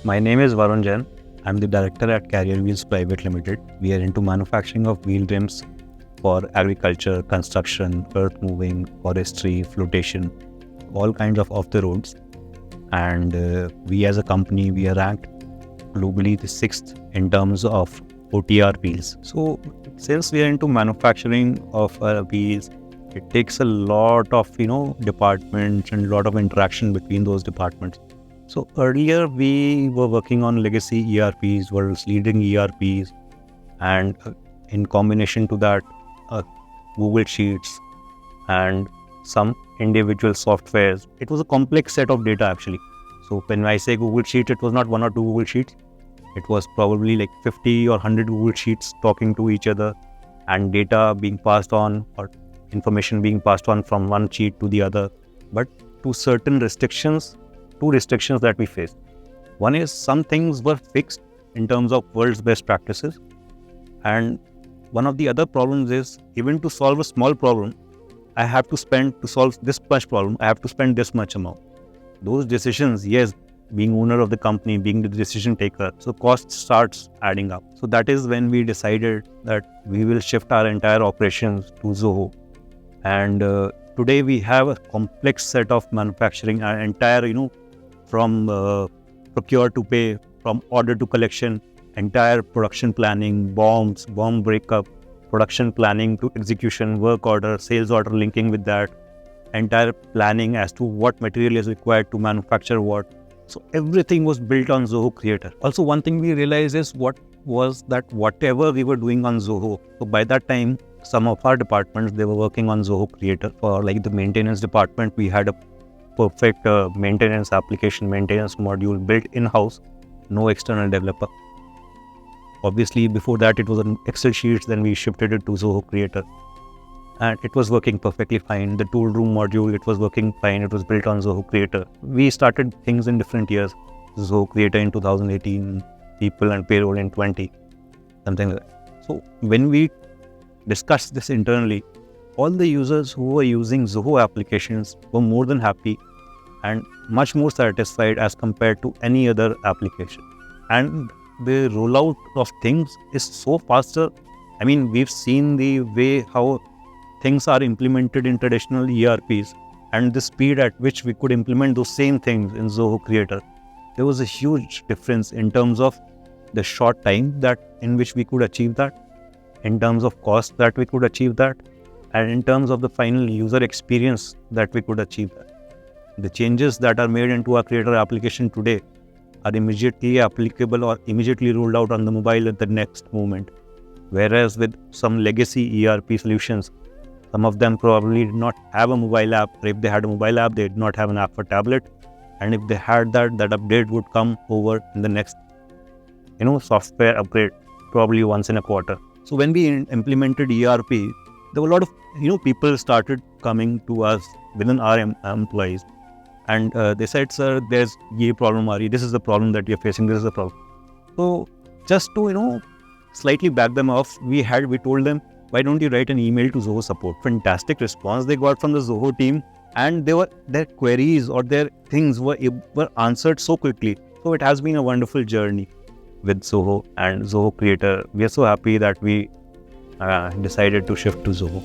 My name is Varun Jain. I'm the director at Wheels Pvt Limited. We are into manufacturing of wheel rims for agriculture, construction, earth moving, forestry, flotation, all kinds of off the roads. And we as a company, we are ranked globally the 6th in terms of OTR wheels. So since we are into manufacturing of wheels, it takes a lot of departments and a lot of interaction between those departments. So earlier we were working on legacy ERPs, world's leading ERPs, and in combination to that, Google Sheets and some individual softwares. It was a complex set of data actually. So when I say Google Sheets, it was not one or two Google Sheets. It was probably like 50 or 100 Google Sheets talking to each other, and data being passed on or information being passed on from one sheet to the other. But to certain restrictions, two restrictions that we face. One is some things were fixed in terms of world's best practices. And one of the other problems is, even to solve a small problem, to solve this much problem, I have to spend this much amount. Those decisions, yes, being owner of the company, being the decision taker, so cost starts adding up. So that is when we decided that we will shift our entire operations to Zoho. And today we have a complex set of manufacturing, our entire, from procure to pay, from order to collection, entire production planning, bomb breakup, production planning to execution, work order, sales order linking with that, entire planning as to what material is required to manufacture what. So everything was built on Zoho Creator. Also, one thing we realized is whatever we were doing on Zoho, so by that time, some of our departments, they were working on Zoho Creator. For like the maintenance department, we had a perfect maintenance application, maintenance module built in-house, no external developer. Obviously, before that, it was an Excel sheets, then we shifted it to Zoho Creator. And it was working perfectly fine. The tool room module, it was working fine. It was built on Zoho Creator. We started things in different years. Zoho Creator in 2018, people and payroll in 20, something like that. So when we discussed this internally, all the users who were using Zoho applications were more than happy and much more satisfied as compared to any other application. And the rollout of things is so faster. I mean, we've seen the way how things are implemented in traditional ERPs and the speed at which we could implement those same things in Zoho Creator. There was a huge difference in terms of the short time in which we could achieve that, in terms of cost that we could achieve that, and in terms of the final user experience that we could achieve that. The changes that are made into our Creator application today are immediately applicable or immediately rolled out on the mobile at the next moment. Whereas with some legacy ERP solutions, some of them probably did not have a mobile app, or if they had a mobile app, they did not have an app for tablet. And if they had that update would come over in the next, software upgrade, probably once in a quarter. So when we implemented ERP, there were a lot of, people started coming to us within our employees. And they said, sir, there's a problem, this is the problem that you're facing, this is the problem. So just to, slightly back them off, we told them, why don't you write an email to Zoho support? Fantastic response they got from the Zoho team, and their queries or their things were answered so quickly. So it has been a wonderful journey with Zoho and Zoho Creator. We are so happy that we decided to shift to Zoho.